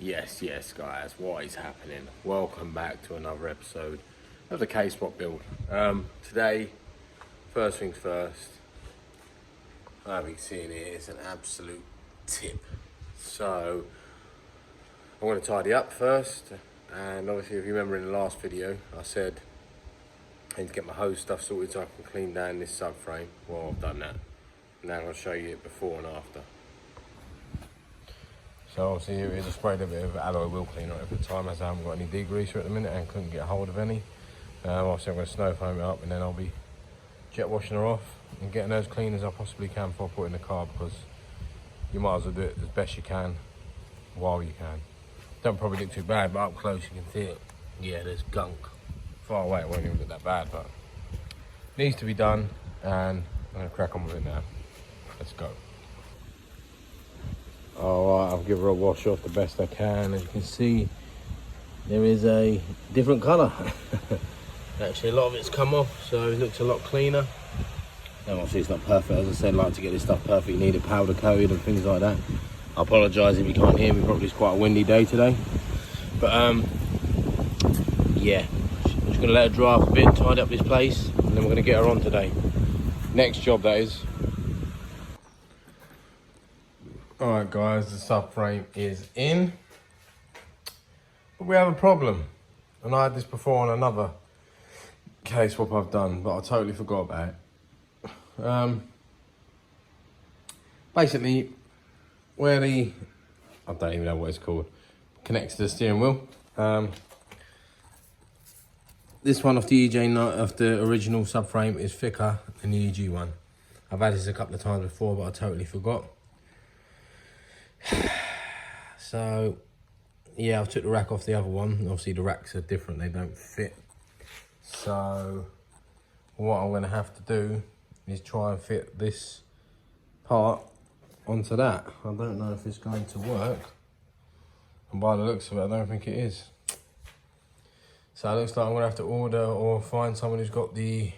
Yes guys, what is happening? Welcome back to another episode of the K-Spot build. Today, first things first, I've been seeing it, it's an absolute tip. So, I'm going to tidy up first, and obviously if you remember in the last video, I said I need to get my hose stuff sorted so I can clean down this subframe. Well, I've done that. Now I'm going to show you it before and after. So obviously here it is, I sprayed a bit of alloy wheel cleaner at the time as I haven't got any degreaser at the minute and couldn't get hold of any. Obviously I'm going to snow foam it up and then I'll be jet washing her off and getting those clean as I possibly can before I put it in the car, because you might as well do it as best you can while you can. Don't probably look too bad, but up close you can see it. Yeah, there's gunk. Far away it won't even look that bad, but it needs to be done, and I'm going to crack on with it now. Let's go. Alright, I'll give her a wash off the best I can. As you can see, there is a different colour. Actually, a lot of it's come off, so it looks a lot cleaner. Now, obviously, it's not perfect. As I said, like to get this stuff perfect, you need it powder coated and things like that. I apologise if you can't hear me, probably it's quite a windy day today. But, yeah, I'm just going to let her dry off a bit, tidy up this place, and then we're going to get her on today. Next job, that is. Alright guys, the subframe is in, but we have a problem, and I had this before on another case swap I've done, but I totally forgot about it. Basically, where I don't even know what it's called, connects to the steering wheel. This one off the EJ of the original subframe is thicker than the EG one. I've had this a couple of times before, but I totally forgot. So yeah, I've took the rack off the other one. Obviously the racks are different, they don't fit. So what I'm going to have to do is try and fit this part onto that. I don't know if it's going to work, and by the looks of it I don't think it is. So it looks like I'm going to have to order or find someone who's got this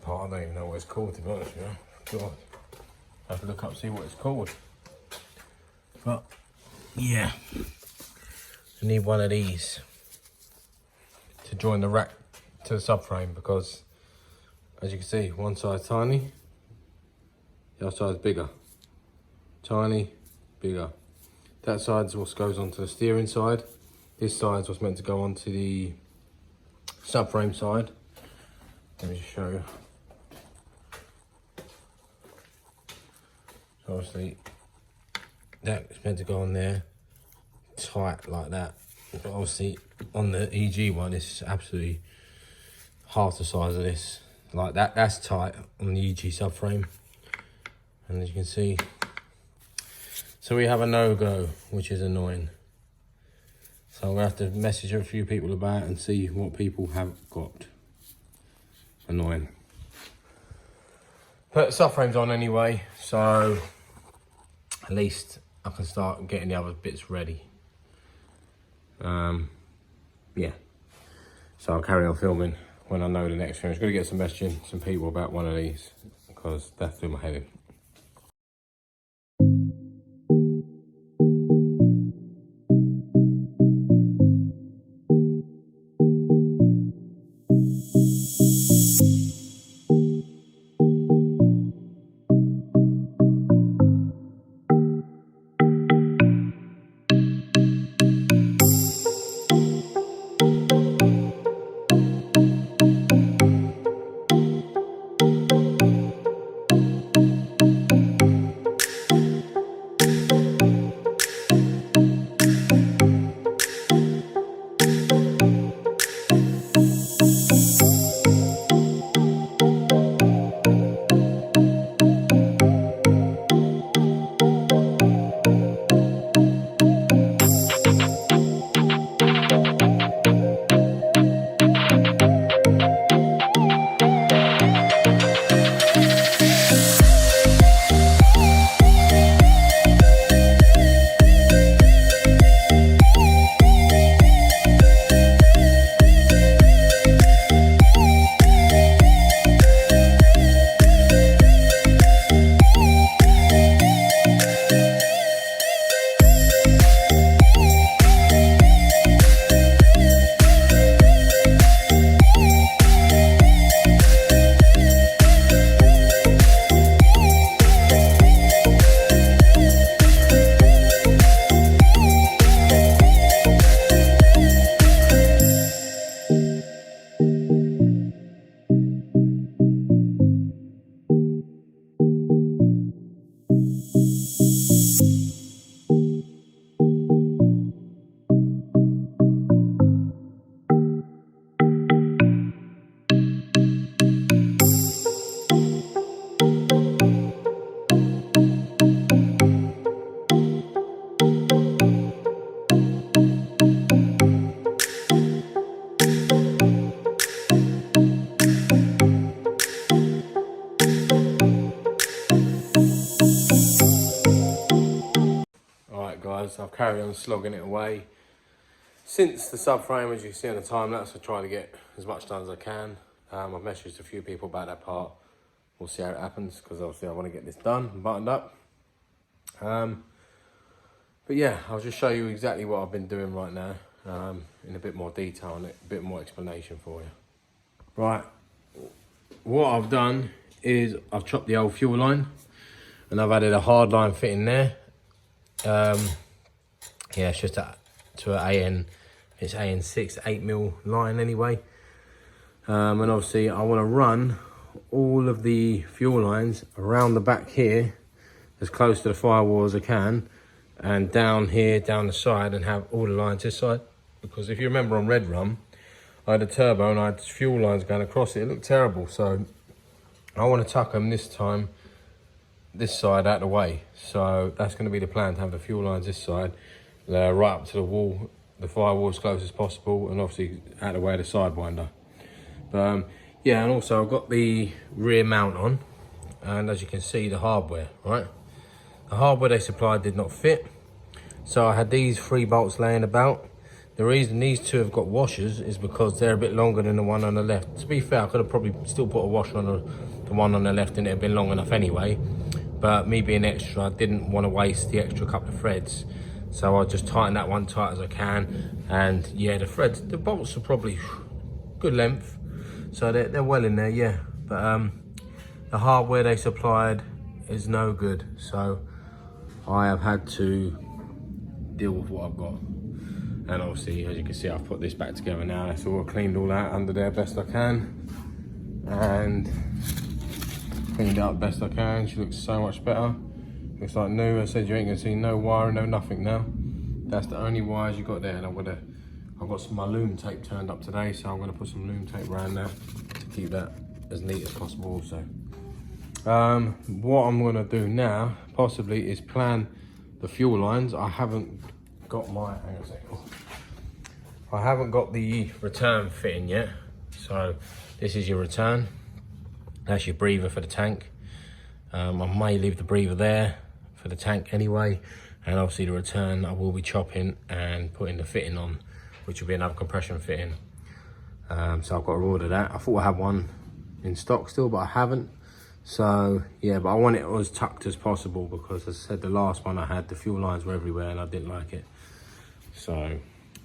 part. I don't even know what it's called, to be honest with you. God, I have to look up see what it's called. But yeah, I need one of these to join the rack to the subframe, because as you can see, one side's tiny, the other side's bigger. Tiny, bigger. That side's what goes onto the steering side. This side's what's meant to go onto the subframe side. Let me just show you. So obviously, that's meant to go on there tight like that, but obviously on the EG one it's absolutely half the size of this. Like that's tight on the EG subframe, and as you can see, so we have a no-go, which is annoying. So I'm gonna have to message a few people about and see what people have got. Annoying. Put subframes on anyway, so at least I can start getting the other bits ready. Yeah, so I'll carry on filming when I know the next thing. I'm just going to get some messaging some people about one of these, because that's doing my head in. guys, I've carried on slogging it away. Since the subframe, as you see on the time lapse, I try to get as much done as I can. I've messaged a few people about that part. We'll see how it happens, because obviously I want to get this done and buttoned up. But yeah, I'll just show you exactly what I've been doing right now, in a bit more detail and a bit more explanation for you. Right, what I've done is I've chopped the old fuel line and I've added a hard line fitting there. Yeah, it's just to an AN, it's AN6, 8mm line anyway. And obviously I want to run all of the fuel lines around the back here, as close to the firewall as I can, and down here, down the side, and have all the lines this side. Because if you remember on Red Rum, I had a turbo and I had fuel lines going across it. It looked terrible, so I want to tuck them this time, this side out of the way. So that's going to be the plan, to have the fuel lines this side, right up to the wall, the firewall as close as possible, and obviously out of the way of the sidewinder. But yeah, and also I've got the rear mount on, and as you can see, the hardware, right? The hardware they supplied did not fit, so I had these 3 bolts laying about. The reason these 2 have got washers is because they're a bit longer than the one on the left. To be fair, I could have probably still put a washer on the one on the left, and it'd been long enough anyway. But me being extra, I didn't want to waste the extra couple of threads, so I'll just tighten that one tight as I can. And yeah, the threads, the bolts are probably good length, so they're well in there, yeah. But the hardware they supplied is no good, so I have had to deal with what I've got. And obviously, as you can see, I've put this back together now. That's all cleaned all out under there best I can, and cleaned out best I can. She looks so much better. Looks like new. I said you ain't gonna see no wiring, no nothing now. That's the only wires you got there. And I've got my loom tape turned up today, so I'm gonna put some loom tape around there to keep that as neat as possible also. What I'm gonna do now, possibly, is plan the fuel lines. I haven't got hang on a second. I haven't got the return fitting yet. So this is your return. That's your breather for the tank. I may leave the breather there for the tank anyway. And obviously the return, I will be chopping and putting the fitting on, which will be another compression fitting. So I've got to order that. I thought I had one in stock still, but I haven't. So yeah, but I want it as tucked as possible, because as I said, the last one I had, the fuel lines were everywhere and I didn't like it. So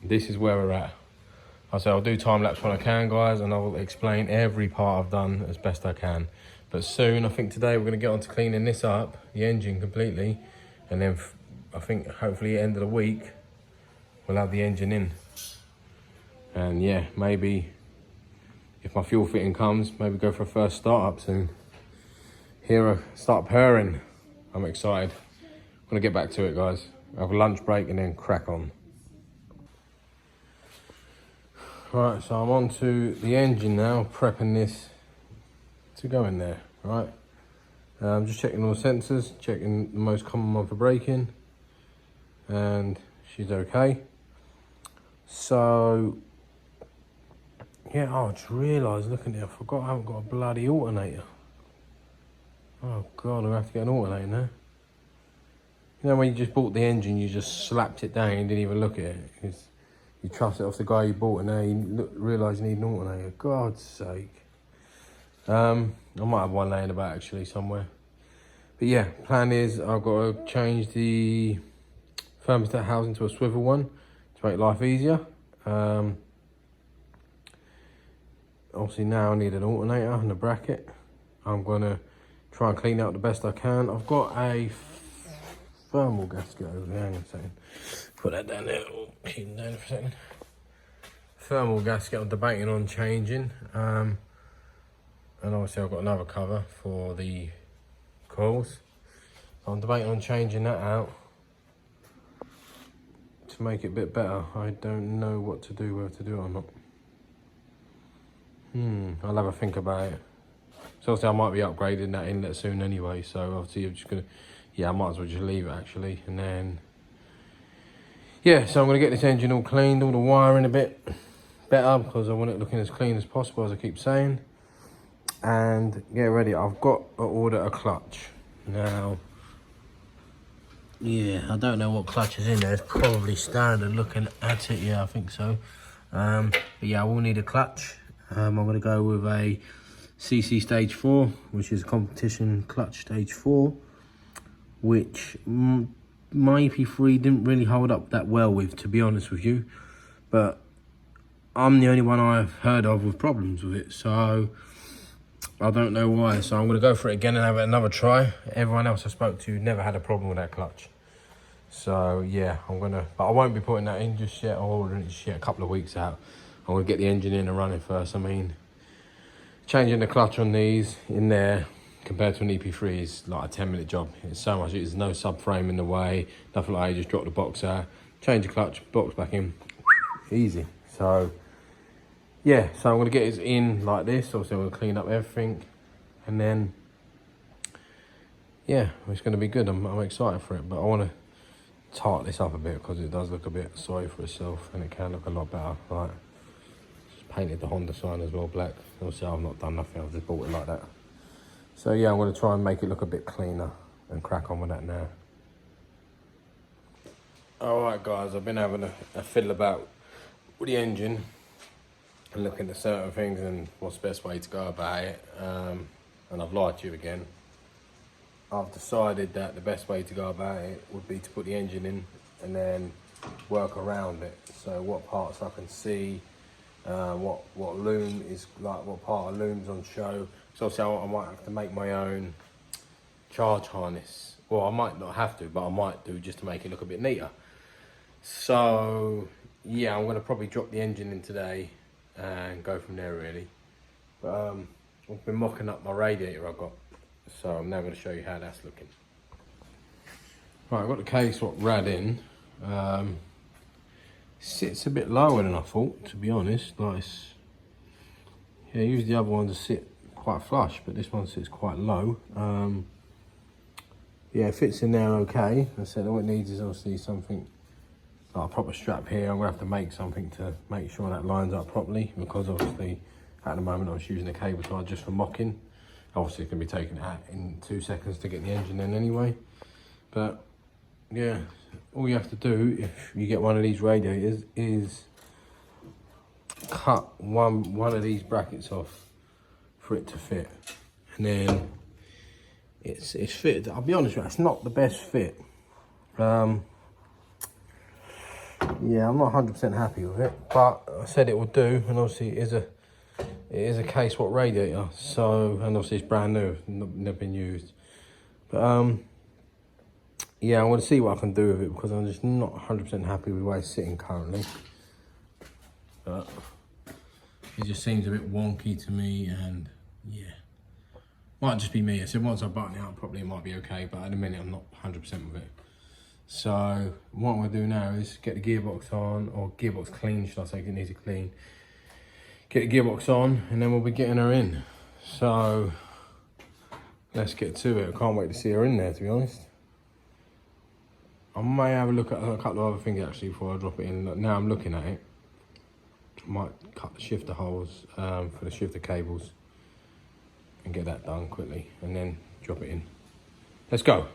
this is where we're at. I say I'll do time lapse when I can, guys, and I'll explain every part I've done as best I can. But soon, I think today we're going to get on to cleaning this up, the engine completely, and then I think hopefully end of the week we'll have the engine in. And yeah, maybe if my fuel fitting comes, maybe go for a first start up soon. Hear her start purring. I'm excited. I'm gonna get back to it, guys. Have a lunch break and then crack on. Right, so I'm on to the engine now, prepping this to go in there, right? I'm just checking all the sensors, checking the most common one for braking, and she's okay. So, yeah, I just realised, looking at it, I forgot I haven't got a bloody alternator. Oh God, I have to get an alternator now. You know when you just bought the engine, you just slapped it down and didn't even look at it. Because you trust it off the guy you bought it, now you realise you need an alternator. God's sake. I might have one laying about actually somewhere. But yeah, plan is I've got to change the thermostat housing to a swivel one to make life easier. Obviously now I need an alternator and a bracket. I'm going to try and clean out the best I can. I've got a thermal gasket over there. Hang on a second. Put that down there. Oh, keep it down for a second. Thermal gasket I'm debating on changing. And obviously I've got another cover for the coils. I'm debating on changing that out to make it a bit better. I don't know what to do, whether to do it or not. I'll have a think about it. So obviously I might be upgrading that inlet soon anyway, so obviously I'm just gonna, yeah, I might as well just leave it actually. And then, yeah, so I'm gonna get this engine all cleaned, all the wiring a bit better, because I want it looking as clean as possible, as I keep saying. And get ready, I've got to order a clutch. Now, Yeah, I don't know what clutch is in there. It's probably standard looking at it. Yeah, I think so. But yeah, I will need a clutch. I'm going to go with a CC Stage 4, which is competition clutch Stage 4, which my EP3 didn't really hold up that well with, to be honest with you. But I'm the only one I've heard of with problems with it, so I don't know why. So I'm going to go for it again and have another try. Everyone else I spoke to never had a problem with that clutch. So yeah, but I won't be putting that in just yet, or ordering it just yet, a couple of weeks out. I'm going to get the engine in and running first. I mean, changing the clutch on these in there compared to an EP3 is like a 10-minute job. It's so much, there's no subframe in the way, nothing like that. You just drop the box out, change the clutch, box back in, easy. So yeah, so I'm going to get it in like this. Obviously I'm going to clean up everything, and then yeah, it's going to be good. I'm excited for it, but I want to tighten this up a bit because it does look a bit sorry for itself, and it can look a lot better. Like, just painted the Honda sign as well black. Obviously I've not done nothing, I've just bought it like that. So yeah, I'm going to try and make it look a bit cleaner and crack on with that now. Alright guys, I've been having a fiddle about with the engine and looking at certain things and what's the best way to go about it. And I've lied to you again. I've decided that the best way to go about it would be to put the engine in and then work around it. So what parts I can see, what loom is like, what part of loom's on show. So obviously I might have to make my own charge harness. Well, I might not have to, but I might do, just to make it look a bit neater. So yeah, I'm going to probably drop the engine in today and go from there really. But I've been mocking up my radiator I've got, so I'm now going to show you how that's looking. Right, I've got the case rad in. Sits a bit lower than I thought, to be honest. Like, yeah, usually the other ones sit quite flush, but this one sits quite low. Yeah, it fits in there okay. I said all it needs is obviously something like a proper strap here. I'm gonna have to make something to make sure that lines up properly, because obviously at the moment I'm just using a cable tie just for mocking. Obviously it can be taken out in 2 seconds to get the engine in anyway. But yeah, all you have to do if you get one of these radiators is cut one of these brackets off for it to fit, and then it's fitted. I'll be honest with you, it's not the best fit. Yeah, I'm not 100% happy with it, but I said it would do, and obviously it is a case what radiator, so, and obviously it's brand new, never been used. But yeah, I want to see what I can do with it, because I'm just not 100% happy with the way it's sitting currently. But it just seems a bit wonky to me, and yeah, might just be me. I said once I button it out properly it might be okay, but at the minute I'm not 100% with it. So what I'm going to do now is get the gearbox on, or gearbox clean, should I say, it needs to clean. Get the gearbox on, and then we'll be getting her in. So let's get to it. I can't wait to see her in there, to be honest. I may have a look at a couple of other things actually before I drop it in. Now I'm looking at it, I might cut the shifter holes for the shifter cables and get that done quickly, and then drop it in. Let's go.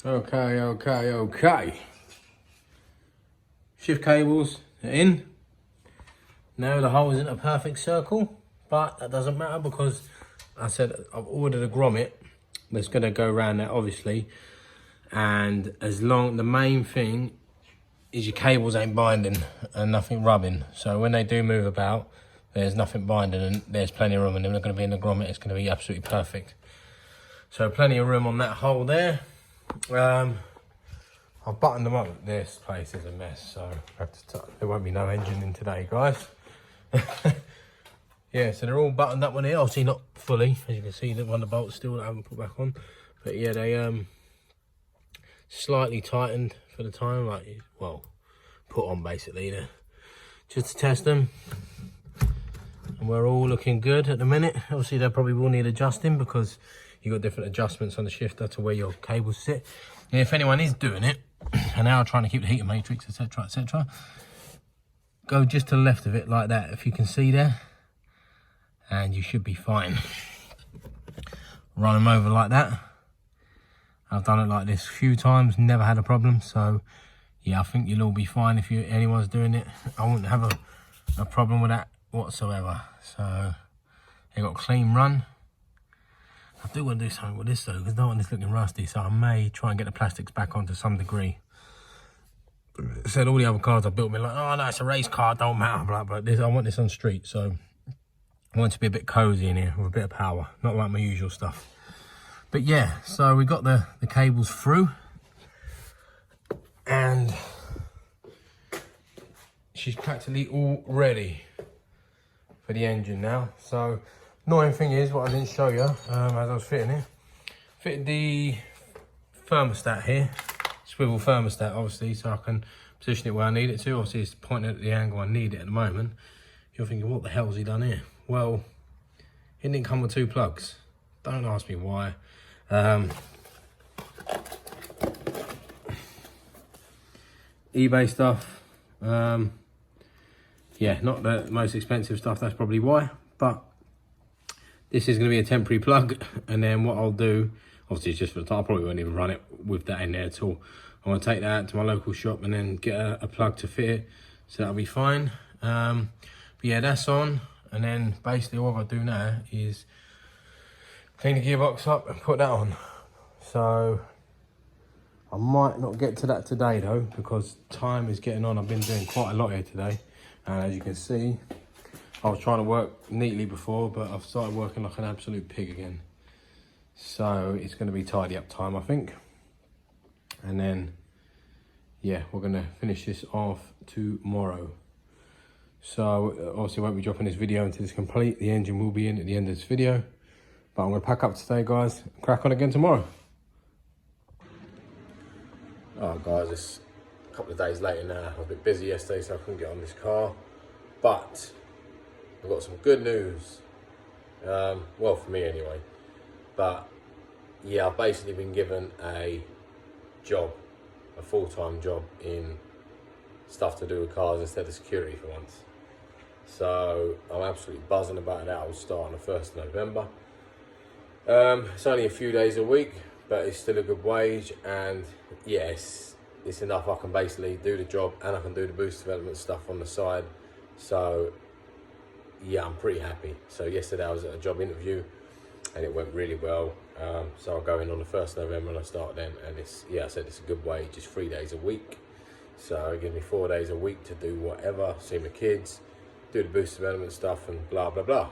Okay. Shift cables are in. Now the hole isn't a perfect circle, but that doesn't matter, because I said I've ordered a grommet that's going to go around that obviously, and as long, the main thing is your cables ain't binding and nothing rubbing, so when they do move about there's nothing binding and there's plenty of room, and they're not going to be in the grommet. It's going to be absolutely perfect. So plenty of room on that hole there. I've buttoned them up. This place is a mess, so I have to there won't be no engine in today, guys. Yeah, so they're all buttoned up on here. Obviously not fully, as you can see, that one of the bolts still that I haven't put back on. But yeah, they slightly tightened for the time, like, well, put on basically just to test them. And we're all looking good at the minute. Obviously they probably will need adjusting, because you've got different adjustments on the shifter to where your cables sit. And if anyone is doing it and now trying to keep the heater matrix, etc, etc, go just to the left of it like that, if you can see there, and you should be fine. Run them over like that, I've done it like this a few times, never had a problem. So yeah, I think you'll all be fine if anyone's doing it. I wouldn't have a problem with that whatsoever. So they got a clean run. I do want to do something with this though, because I don't want this looking rusty, so I may try and get the plastics back on to some degree. Said all the other cars I built me like, oh no, it's a race car, don't matter, blah, but this, I want this on street, so I want it to be a bit cozy in here with a bit of power, not like my usual stuff. But yeah, so we got the cables through, and she's practically all ready for the engine now. So annoying thing is, what I didn't show you as I was fitting it, fitted the thermostat here, swivel thermostat obviously, so I can position it where I need it to. Obviously it's pointing at the angle I need it at the moment. You're thinking, what the hell's he done here? Well, it didn't come with 2 plugs. Don't ask me why. eBay stuff. Yeah, not the most expensive stuff, that's probably why, but this is going to be a temporary plug. And then what I'll do, obviously it's just for the time, I probably won't even run it with that in there at all. I'm going to take that out to my local shop and then get a plug to fit it, so that'll be fine. But yeah, that's on. And then basically all I've got to do now is clean the gearbox up and put that on. So I might not get to that today though, because time is getting on. I've been doing quite a lot here today, and as you can see, I was trying to work neatly before, but I've started working like an absolute pig again. So it's going to be tidy up time, I think. And then, yeah, we're going to finish this off tomorrow. So obviously I won't be dropping this video until it's complete. The engine will be in at the end of this video. But I'm going to pack up today, guys, and crack on again tomorrow. Alright guys, it's a couple of days later now. I was a bit busy yesterday, so I couldn't get on this car. But I've got some good news. Well, for me anyway. But yeah, I've basically been given a job, a full-time job in stuff to do with cars instead of security for once. So I'm absolutely buzzing about that. I'll start on the 1st of November. It's only a few days a week, but it's still a good wage, and yes, it's enough. I can basically do the job and I can do the boost development stuff on the side. So yeah, I'm pretty happy. So yesterday I was at a job interview and it went really well. So I'll go in on the 1st of November and I start then, and it's, yeah, I said it's a good wage. It's 3 days a week, so it gives me 4 days a week to do whatever, see my kids, do the boost development stuff, and blah blah blah.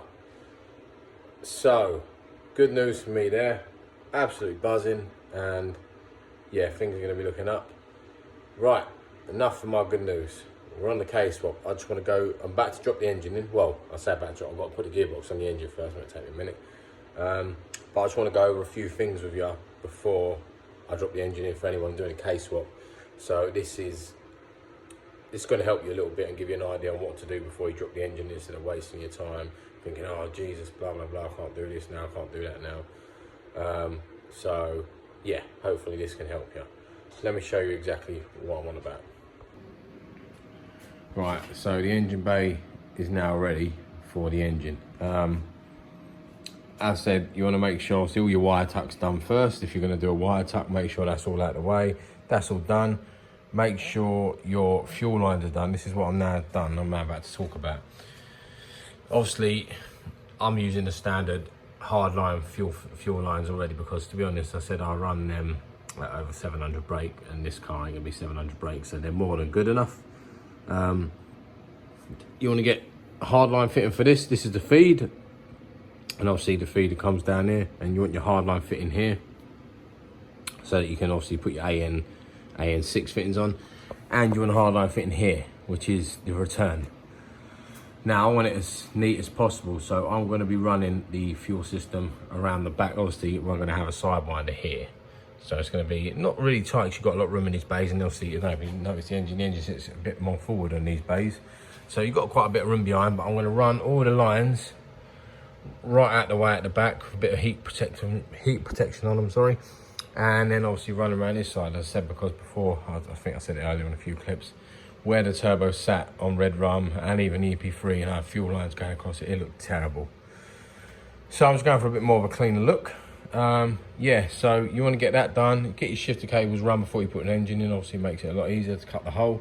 So good news for me there, absolutely buzzing, and yeah, things are going to be looking up. Right, enough for my good news. We're on the case swap. I just want to go, I'm about to drop the engine in. Well, I say about to drop, I've got to put the gearbox on the engine first, it might take me a minute. But I just want to go over a few things with you before I drop the engine in for anyone doing a case swap. So this is going to help you a little bit and give you an idea on what to do before you drop the engine instead of wasting your time thinking, oh Jesus, blah blah blah, I can't do this now, I can't do that now. So yeah, hopefully this can help you. Let me show you exactly what I'm on about. Right, so the engine bay is now ready for the engine. As I said, you want to make sure, see, all your wire tuck's done first. If you're going to do a wire tuck, make sure that's all out of the way. That's all done. Make sure your fuel lines are done. This is what I'm now about to talk about. Obviously, I'm using the standard hardline fuel lines already, because to be honest, I said I run them at over 700 brake, and this car ain't gonna be 700 brake, so they're more than good enough. You want to get a hardline fitting for this. This is the feed, and obviously the feeder comes down here, and you want your hardline fitting here, so that you can obviously put your AN6 fittings on, and you want a hardline fitting here, which is the return. Now I want it as neat as possible, so I'm going to be running the fuel system around the back. Obviously we're going to have a sidewinder here, so it's going to be not really tight because you've got a lot of room in these bays, and obviously you notice the engine sits a bit more forward on these bays, so you've got quite a bit of room behind. But I'm going to run all the lines right out the way at the back with a bit of heat protection on them, sorry. And then obviously run around this side, as I said, because before, I think I said it earlier in a few clips, where the turbo sat on Red Rum and even EP3 and I had fuel lines going across it, it looked terrible. So I'm just going for a bit more of a cleaner look. yeah, so you want to get that done. Get your shifter cables run before you put an engine in. Obviously, it makes it a lot easier to cut the hole.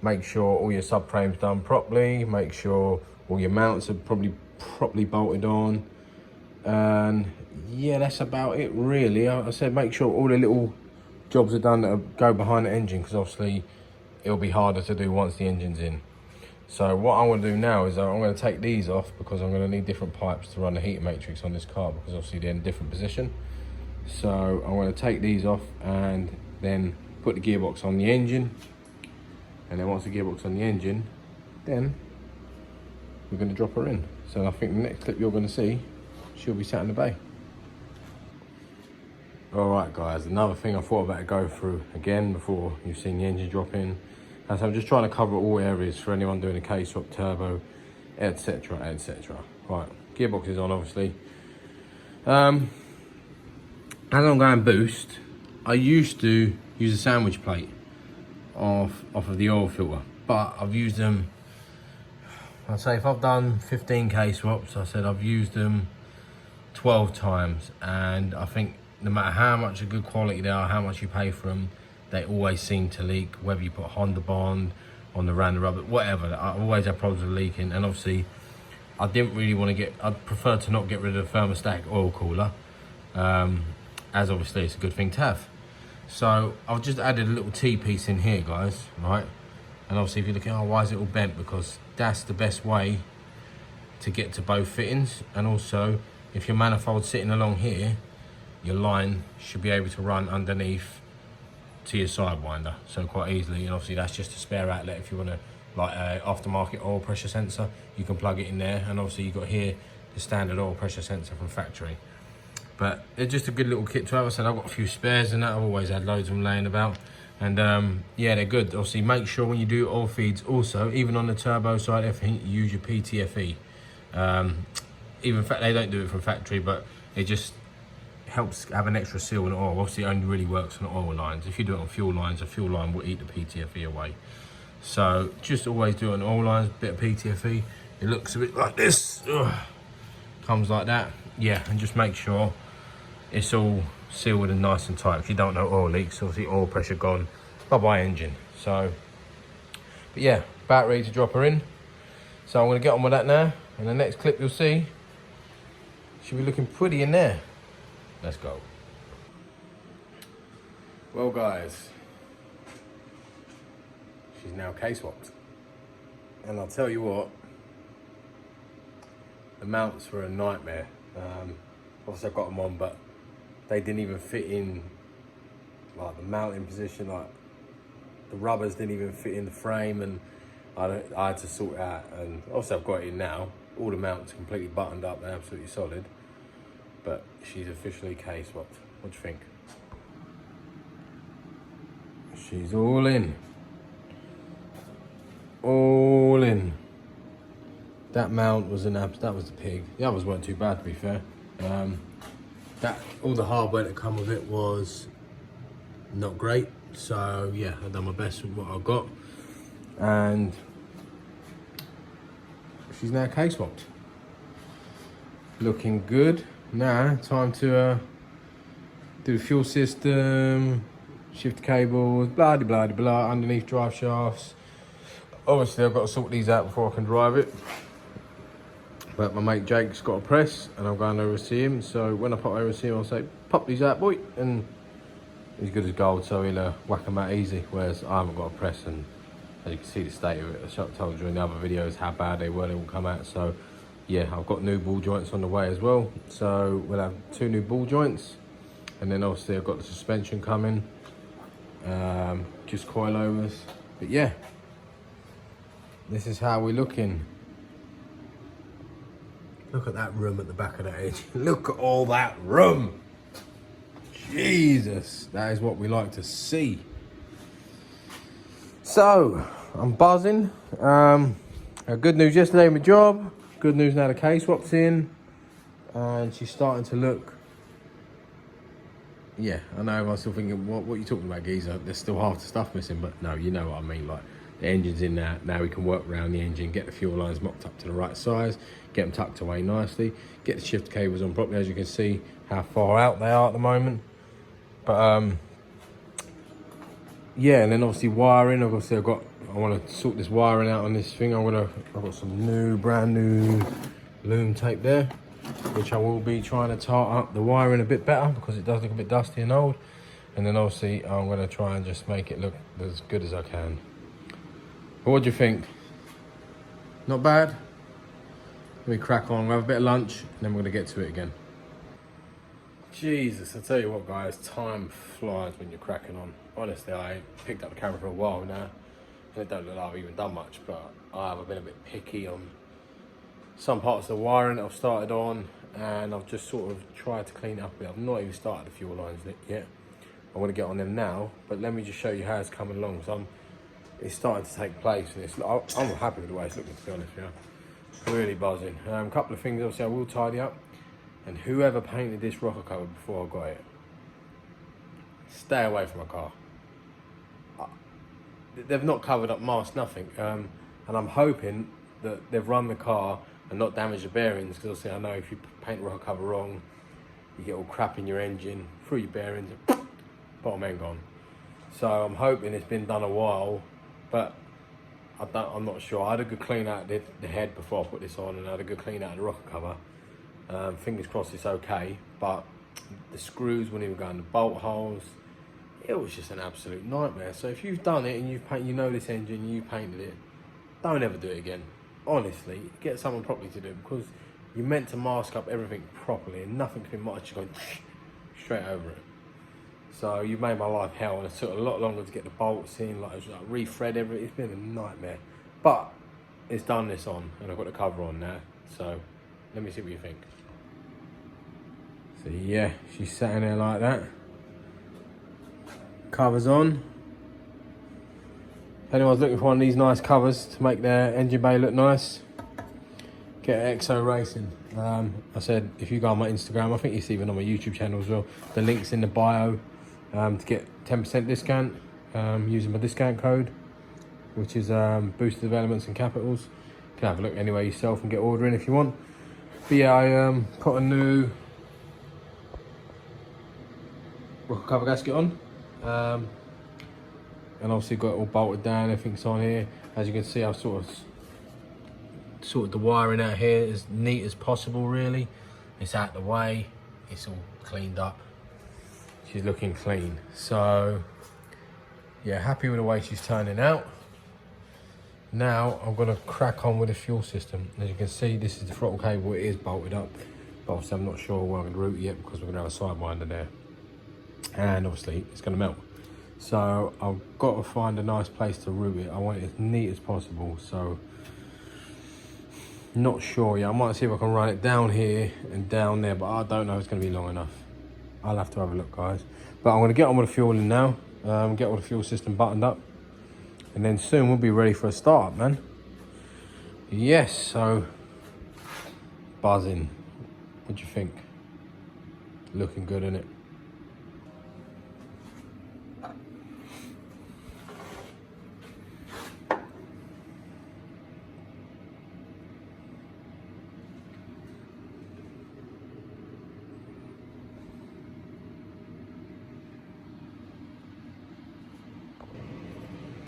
Make sure all your subframe's done properly. Make sure all your mounts are probably properly bolted on. And yeah, that's about it really. I said make sure all the little jobs are done that go behind the engine, because obviously it'll be harder to do once the engine's in. So what I'm going to do now is I'm going to take these off, because I'm going to need different pipes to run the heater matrix on this car, because obviously they're in a different position. So I'm going to take these off and then put the gearbox on the engine. And then once the gearbox on the engine, then we're going to drop her in. So I think the next clip you're going to see, she'll be sat in the bay. All right guys, another thing I thought about to go through again before you've seen the engine drop in. So I'm just trying to cover all areas for anyone doing a K-swap, turbo, etc, etc. Right, gearbox is on obviously. As I'm going boost, I used to use a sandwich plate off of the oil filter, but I've used them, I'd say if I've done 15 K-swaps, I said I've used them 12 times, and I think no matter how much of good quality they are, how much you pay for them, they always seem to leak, whether you put Honda Bond on the random rubber, whatever. I always have problems with leaking, and obviously I didn't really want to I'd prefer to not get rid of the thermostatic oil cooler, as obviously it's a good thing to have. So I've just added a little T-piece in here, guys, right? And obviously if you're looking, oh, why is it all bent? Because that's the best way to get to both fittings. And also, if your manifold's sitting along here, your line should be able to run underneath to your sidewinder, so quite easily. And obviously that's just a spare outlet if you want to, like a aftermarket oil pressure sensor, you can plug it in there. And obviously you've got here the standard oil pressure sensor from factory. But they're just a good little kit to have. I said I've got a few spares in that. I've always had loads of them laying about. And yeah, they're good. Obviously, make sure when you do oil feeds also, even on the turbo side, everything, you use your PTFE. Even fact they don't do it from factory, but it just helps have an extra seal in the oil. Obviously, it only really works on oil lines. If you do it on fuel lines, a fuel line will eat the PTFE away. So just always do it on oil lines, bit of PTFE. It looks a bit like this. Ugh. Comes like that. Yeah, and just make sure it's all sealed and nice and tight. If you don't know oil leaks, obviously oil pressure gone, bye-bye engine. So, but yeah, about ready to drop her in. So I'm gonna get on with that now. And the next clip you'll see, she'll be looking pretty in there. Let's go. Well guys, she's now K-swapped. And I'll tell you what, the mounts were a nightmare. Obviously I've got them on, but they didn't even fit in, like the mounting position, like the rubbers didn't even fit in the frame, and I had to sort it out. And obviously I've got it in now. All the mounts completely buttoned up and absolutely solid, but she's officially K-swapped. What do you think? She's all in. All in. That mount was that was the pig. The others weren't too bad, to be fair. All the hardware that come with it was not great. So yeah, I've done my best with what I've got, and she's now K-swapped. Looking good. Now time to do the fuel system, shift cables, blah blah blah blah, underneath drive shafts. Obviously I've got to sort these out before I can drive it. But my mate Jake's got a press, and I'm going over to see him. So when I pop over to see him, I'll say, pop these out, boy. And he's good as gold, so he'll whack them out easy. Whereas I haven't got a press, and as you can see the state of it, I told you in the other videos how bad they were, they will come out. So yeah, I've got new ball joints on the way as well. So we'll have 2 new ball joints. And then obviously I've got the suspension coming, just coilovers. But yeah, this is how we're looking. Look at that room at the back of that engine. Look at all that room. Jesus, that is what we like to see. So, I'm buzzing. Good news yesterday in my job. Good news now the K-swap's in. And she's starting to look... Yeah, I know, I'm still thinking, what are you talking about, geezer? There's still half the stuff missing, but no, you know what I mean. Like, the engine's in there. Now we can work around the engine, get the fuel lines mocked up to the right size, get them tucked away nicely, get the shift cables on properly. As you can see, how far out they are at the moment. But yeah, and then obviously wiring. Obviously I want to sort this wiring out on this thing. I've got some brand new loom tape there, which I will be trying to tart up the wiring a bit better because it does look a bit dusty and old. And then obviously I'm going to try and just make it look as good as I can. But what do you think? Not bad? Let me crack on, we'll have a bit of lunch, and then we're going to get to it again. Jesus, I tell you what guys, time flies when you're cracking on. Honestly, I picked up the camera for a while now, and it don't look like I've even done much, but I have been a bit picky on some parts of the wiring that I've started on, and I've just sort of tried to clean it up a bit. I've not even started the fuel lines yet. I want to get on them now, but let me just show you how it's coming along. So it's starting to take place, and I'm happy with the way it's looking, to be honest with you. Really buzzing. A couple of things obviously I will tidy up, and whoever painted this rocker cover before I got it, stay away from my car. They've not covered up marks, nothing, and I'm hoping that they've run the car and not damaged the bearings, because obviously I know if you paint the rocker cover wrong, you get all crap in your engine, through your bearings, bottom end gone. So I'm hoping it's been done a while, but I'm not sure. I had a good clean out of the head before I put this on, and I had a good clean out of the rocker cover. Fingers crossed it's okay, but the screws wouldn't even go in the bolt holes. It was just an absolute nightmare. So if you've done it and you know this engine and you painted it, don't ever do it again. Honestly, get someone properly to do it, because you're meant to mask up everything properly, and nothing can be much going straight over it. So you've made my life hell, and it took a lot longer to get the bolts in, like re-thread everything. It's been a nightmare, but it's done this on, and I've got the cover on now. So let me see what you think. So yeah, she's sat in there like that. Covers on. If anyone's looking for one of these nice covers to make their engine bay look nice, get XO Racing. I said if you go on my Instagram, I think you see even on my YouTube channel as well, the link's in the bio. To get 10% discount using my discount code, which is Boosted Developments and Capitals. You can have a look anyway yourself and get ordering if you want. But yeah, I put a new rocker cover gasket on, and obviously got it all bolted down. Everything's on here. As you can see, I've sorted the wiring out here as neat as possible. Really, it's out the way. It's all cleaned up. She's looking clean. So yeah, happy with the way she's turning out. Now I'm gonna crack on with the fuel system. As you can see, this is the throttle cable. It is bolted up, but obviously I'm not sure where I'm gonna route it yet, because we're gonna have a sidewinder there, and obviously it's gonna melt. So I've got to find a nice place to route it. I want it as neat as possible. So not sure yet. I might see if I can run it down here and down there, but I don't know if it's gonna be long enough. I'll have to have a look, guys. But I'm going to get on with the fueling now, get all the fuel system buttoned up, and then soon we'll be ready for a start, man. Yes, so buzzing. What do you think? Looking good, isn't it?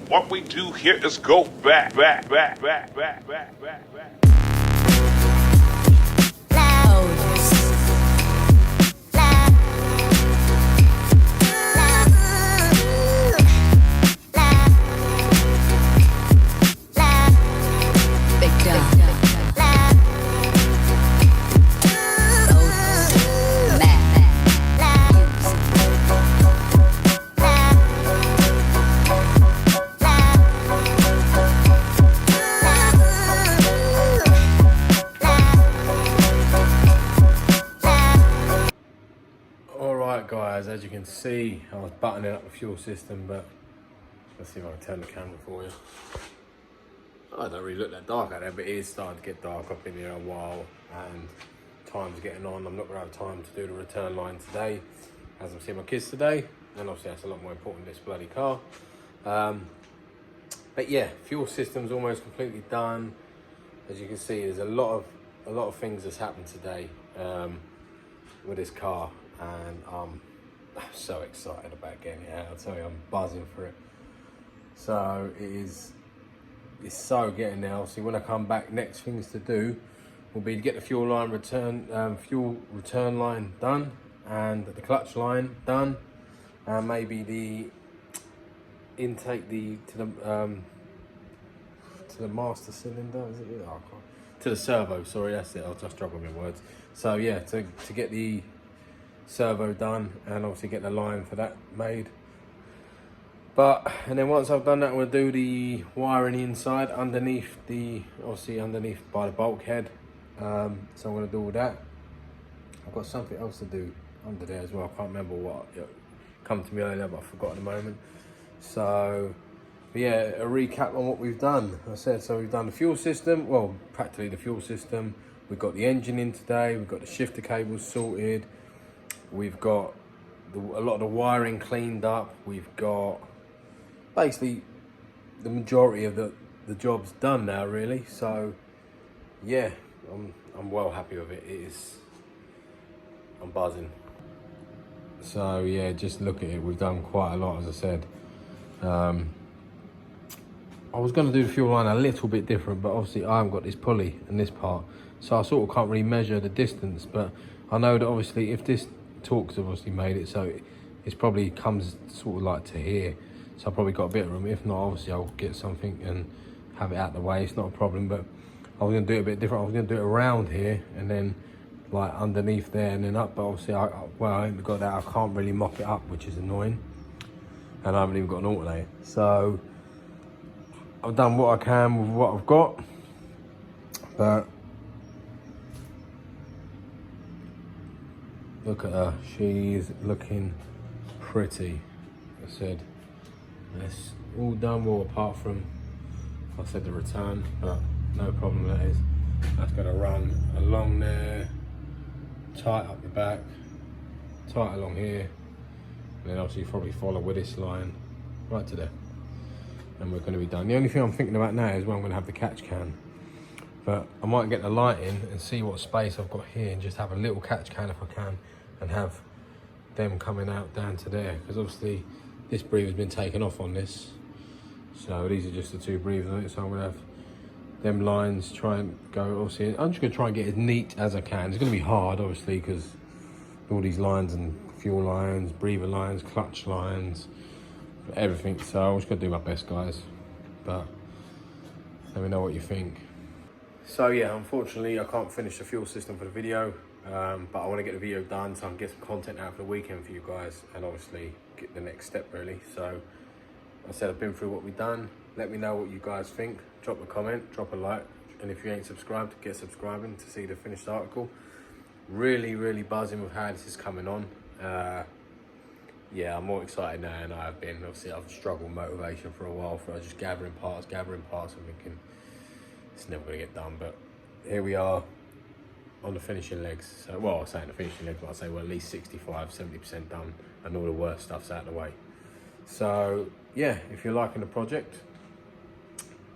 What we do here is go back. Guys, as you can see, I was buttoning up the fuel system, but let's see if I can turn the camera for you. I don't really look that dark out there, but it is starting to get dark. I've been here a while and time's getting on. I'm not going to have time to do the return line today, as I'm seeing my kids today, and obviously that's a lot more important than this bloody car. But yeah, fuel system's almost completely done. As you can see, there's a lot of things that's happened today. with this car, and I'm so excited about getting it out. I'll tell you, I'm buzzing for it. So it's so getting there. Obviously, when I come back, next things to do will be to get the fuel return line done, and the clutch line done, and maybe the intake to the master cylinder. Is it? Oh, I can't. To the servo. Sorry, that's it. I'll just struggle with words. So yeah, to get the servo done, and obviously get the line for that made. And then once I've done that, I'm gonna do the wiring inside underneath by the bulkhead. So I'm gonna do all that. I've got something else to do under there as well. I can't remember what it come to me earlier, but I forgot at the moment. So yeah, a recap on what we've done. I said, so we've done the fuel system, well, practically the fuel system. We've got the engine in today. We've got the shifter cables sorted. We've got a lot of the wiring cleaned up. We've got basically the majority of the job's done now, really. So yeah, I'm well happy with it. I'm buzzing. So yeah, just look at it. We've done quite a lot, as I said. I was going to do the fuel line a little bit different, but obviously I haven't got this pulley in this part, so I sort of can't really measure the distance. But I know that obviously if this torque's obviously made it so it's probably comes sort of like to here, so I've probably got a bit of room. If not, obviously I'll get something and have it out the way. It's not a problem, but I was going to do it a bit different. I was going to do it around here and then like underneath there and then up, but obviously I haven't got that. I can't really mop it up, which is annoying, and I haven't even got an alternator. So I've done what I can with what I've got, but look at her, she's looking pretty. I said, it's all done well apart from, I said the return, but no problem that is. That's gonna run along there, tight up the back, tight along here, and then obviously probably follow with this line right to there. And we're going to be done. The only thing I'm thinking about now is where I'm going to have the catch can, but I might get the light in and see what space I've got here and just have a little catch can if I can, and have them coming out down to there, because obviously this breather's been taken off on this, so these are just the two breathers on it. So I'm going to have them lines, try and go, obviously I'm just going to try and get as neat as I can. It's going to be hard obviously because all these lines and fuel lines, breather lines, clutch lines, everything. So I'm just gonna do my best, guys, but let me know what you think. So yeah, unfortunately I can't finish the fuel system for the video, but I want to get the video done so I can get some content out for the weekend for you guys, and obviously get the next step really. So I said I've been through what we've done. Let me know what you guys think. Drop a comment, drop a like, and if you ain't subscribed, get subscribing to see the finished article. Really buzzing with how this is coming on. Yeah, I'm more excited now than I've been. Obviously, I've struggled with motivation for a while for just gathering parts, and thinking it's never going to get done. But here we are on the finishing legs. So, well, I say the finishing legs, but I say we're at least 65, 70% done, and all the worst stuff's out of the way. So, yeah, if you're liking the project,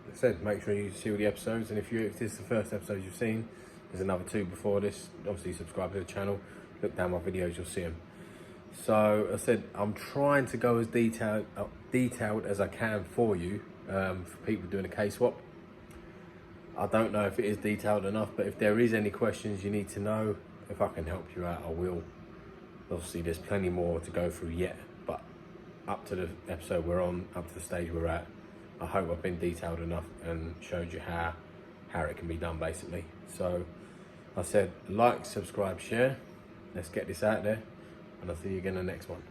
like I said, make sure you see all the episodes. And if this is the first episode you've seen, there's another 2 before this. Obviously, subscribe to the channel. Look down my videos, you'll see them. So I said I'm trying to go as detailed as I can for you, for people doing a K-swap. I don't know if it is detailed enough, but if there is any questions you need to know, if I can help you out, I will. Obviously there's plenty more to go through yet, but up to the episode we're on, up to the stage we're at, I hope I've been detailed enough and showed you how it can be done basically. So I said like, subscribe, share. Let's get this out there. And I'll see you again in the next one.